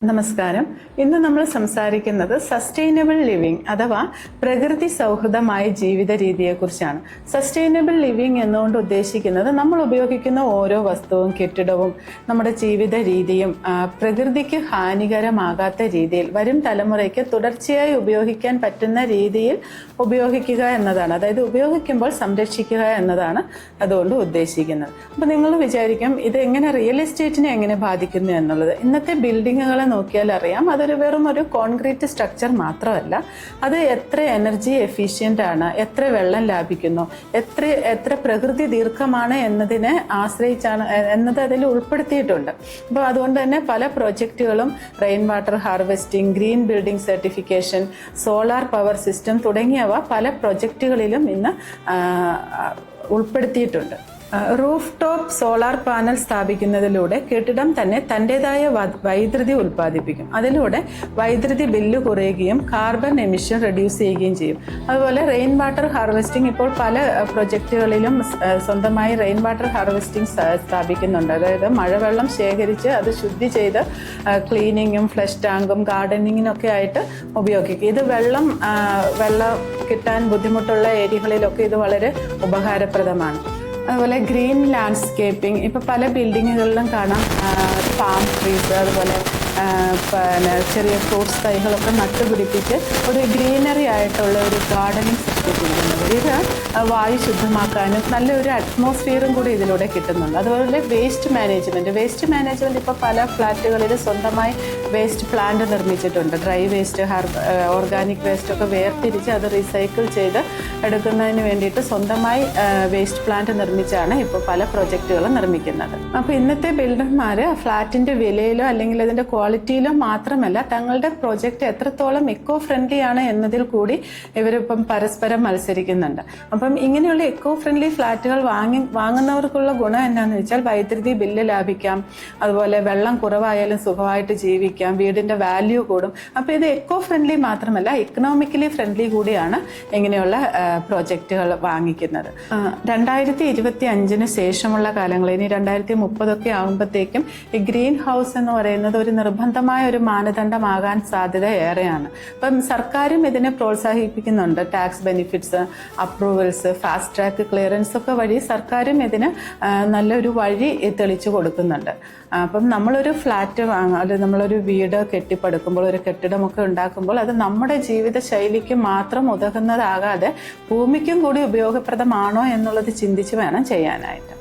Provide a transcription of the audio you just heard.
നമസ്കാരം. ഇന്ന് നമ്മൾ സംസാരിക്കുന്നത് സസ്റ്റൈനബിൾ ലിവിംഗ് അഥവാ പ്രകൃതി സൗഹൃദമായ ജീവിത രീതിയെക്കുറിച്ചാണ്. സസ്റ്റൈനബിൾ ലിവിംഗ് എന്നുകൊണ്ട് ഉദ്ദേശിക്കുന്നത് നമ്മൾ ഉപയോഗിക്കുന്ന ഓരോ വസ്തുവും കെട്ടിടവും നമ്മുടെ ജീവിത രീതിയും പ്രകൃതിക്ക് ഹാനികരമാകാത്ത രീതിയിൽ വരും തലമുറയ്ക്ക് തുടർച്ചയായി ഉപയോഗിക്കാൻ പറ്റുന്ന രീതിയിൽ ഉപയോഗിക്കുക എന്നതാണ്. അതായത് ഉപയോഗിക്കുമ്പോൾ സംരക്ഷിക്കുക എന്നതാണ് അതുകൊണ്ട് ഉദ്ദേശിക്കുന്നത്. അപ്പോൾ നിങ്ങൾ വിചാരിക്കും ഇത് എങ്ങനെ റിയൽ എസ്റ്റേറ്റിനെ എങ്ങനെ ബാധിക്കുന്നു എന്നുള്ളത്. ഇന്നത്തെ ബിൽഡിങ്ങുകളെ നോക്കിയാൽ അറിയാം, അതൊരു വെറും ഒരു കോൺക്രീറ്റ് സ്ട്രക്ചർ മാത്രമല്ല, അത് എത്ര എനർജി എഫിഷ്യൻ്റ് ആണ്, എത്ര വെള്ളം ലാഭിക്കുന്നു, എത്ര പ്രകൃതി ദീർഘമാണ് എന്നതിനെ ആശ്രയിച്ചാണ് എന്നത് അതിൽ ഉൾപ്പെടുത്തിയിട്ടുണ്ട്. അപ്പോൾ അതുകൊണ്ട് തന്നെ പല പ്രോജക്റ്റുകളും rain water harvesting, green building certification, solar power system തുടങ്ങിയവ പല പ്രൊജക്റ്റുകളിലും ഇന്ന് ഉൾപ്പെടുത്തിയിട്ടുണ്ട്. റൂഫ് ടോപ്പ് സോളാർ പാനൽ സ്ഥാപിക്കുന്നതിലൂടെ കെട്ടിടം തന്നെ തൻ്റെതായ വൈദ്യുതി ഉൽപ്പാദിപ്പിക്കും. അതിലൂടെ വൈദ്യുതി ബില്ല് കുറയുകയും കാർബൺ എമിഷൻ റെഡ്യൂസ് ചെയ്യുകയും ചെയ്യും. അതുപോലെ റെയിൻ വാട്ടർ ഹാർവെസ്റ്റിംഗ് ഇപ്പോൾ പല പ്രൊജക്റ്റുകളിലും സ്വന്തമായി റെയിൻ വാട്ടർ ഹാർവെസ്റ്റിംഗ് സ്ഥാപിക്കുന്നുണ്ട്. അതായത് മഴവെള്ളം ശേഖരിച്ച് അത് ശുദ്ധി ചെയ്ത് ക്ലീനിങ്ങും ഫ്ലഷ് ടാങ്കും ഗാർഡനിങ്ങിനൊക്കെ ആയിട്ട് ഉപയോഗിക്കും. ഇത് വെള്ളം കിട്ടാൻ ബുദ്ധിമുട്ടുള്ള ഏരിയകളിലൊക്കെ ഇത് വളരെ ഉപകാരപ്രദമാണ്. അതുപോലെ ഗ്രീൻ ലാൻഡ്സ്കേപ്പിംഗ്, ഇപ്പോൾ പല ബിൽഡിങ്ങുകളിലും കാണാം പാം ട്രീസ്, അതുപോലെ ചെറിയ ഫ്രൂട്ട്സ് തൈകളൊക്കെ നട്ടുപിടിപ്പിച്ച് ഒരു ഗ്രീനറി ആയിട്ടുള്ള ഒരു ഗാർഡനിങ് സൃഷ്ടിച്ചിരിക്കുന്നത്. ഇത് വായു ശുദ്ധമാക്കാനും നല്ലൊരു അറ്റ്മോസ്ഫിയറും കൂടി ഇതിലൂടെ കിട്ടുന്നുണ്ട്. അതുപോലെ വേസ്റ്റ് മാനേജ്മെൻറ്റ് ഇപ്പോൾ പല ഫ്ലാറ്റുകളിൽ സ്വന്തമായി വേസ്റ്റ് പ്ലാന്റ് നിർമ്മിച്ചിട്ടുണ്ട്. ഡ്രൈ വേസ്റ്റ്, ഓർഗാനിക് വേസ്റ്റ് ഒക്കെ വേർതിരിച്ച് അത് റീസൈക്കിൾ ചെയ്ത് എടുക്കുന്നതിന് വേണ്ടിയിട്ട് സ്വന്തമായി വേസ്റ്റ് പ്ലാന്റ് നിർമ്മിച്ചാണ് ഇപ്പോൾ പല പ്രൊജക്റ്റുകളും നിർമ്മിക്കുന്നത്. അപ്പോൾ ഇന്നത്തെ ബിൽഡർമാർ ഫ്ലാറ്റിൻ്റെ വിലയിലോ അല്ലെങ്കിൽ അതിൻ്റെ ക്വാളിറ്റിയിലോ മാത്രമല്ല, തങ്ങളുടെ പ്രൊജക്റ്റ് എത്രത്തോളം എക്കോ ഫ്രണ്ട്ലി ആണ് എന്നതിൽ കൂടി ഇവരിപ്പം പരസ്പരം മത്സരിക്കുന്നുണ്ട്. അപ്പം ഇങ്ങനെയുള്ള എക്കോ ഫ്രണ്ട്ലി ഫ്ലാറ്റുകൾ വാങ്ങുന്നവർക്കുള്ള ഗുണം എന്താണെന്ന് വെച്ചാൽ വൈദ്യുതി ബില്ല് ലാഭിക്കാം, അതുപോലെ വെള്ളം കുറവായാലും സുഖമായിട്ട് ജീവിക്കാം, വീടിൻ്റെ വാല്യൂ കൂടും. അപ്പോൾ ഇത് എക്കോ ഫ്രണ്ട്ലി മാത്രമല്ല, എക്കണോമിക്കലി ഫ്രണ്ട്ലി കൂടിയാണ് ഇങ്ങനെയുള്ള പ്രോജക്റ്റുകൾ വാങ്ങിക്കുന്നത്. 2025 ശേഷമുള്ള കാലങ്ങളിൽ, ഇനി 2030 ആകുമ്പോഴത്തേക്കും ഈ ഗ്രീൻ ഹൗസ് എന്ന് പറയുന്നത് ഒരു നിർബന്ധമായ ഒരു മാനദണ്ഡമാകാൻ സാധ്യത ഏറെയാണ്. അപ്പം സർക്കാരും ഇതിനെ പ്രോത്സാഹിപ്പിക്കുന്നുണ്ട്. Tax benefits, approvals, fast track clearance ഒക്കെ വഴി സർക്കാരും ഇതിന് നല്ലൊരു വഴി തെളിച്ചു കൊടുക്കുന്നുണ്ട്. അപ്പം നമ്മളൊരു ഫ്ലാറ്റ് അല്ലെങ്കിൽ നമ്മളൊരു വീട് കെട്ടിപ്പടുക്കുമ്പോൾ, ഒരു കെട്ടിടമൊക്കെ ഉണ്ടാക്കുമ്പോൾ അത് നമ്മുടെ ജീവിത ശൈലിക്ക് മാത്രം ഉതകുന്നതാകാതെ ഭൂമിക്കും കൂടി ഉപയോഗപ്രദമാണോ എന്നുള്ളത് ചിന്തിച്ച് വേണം ചെയ്യാനായിട്ട്.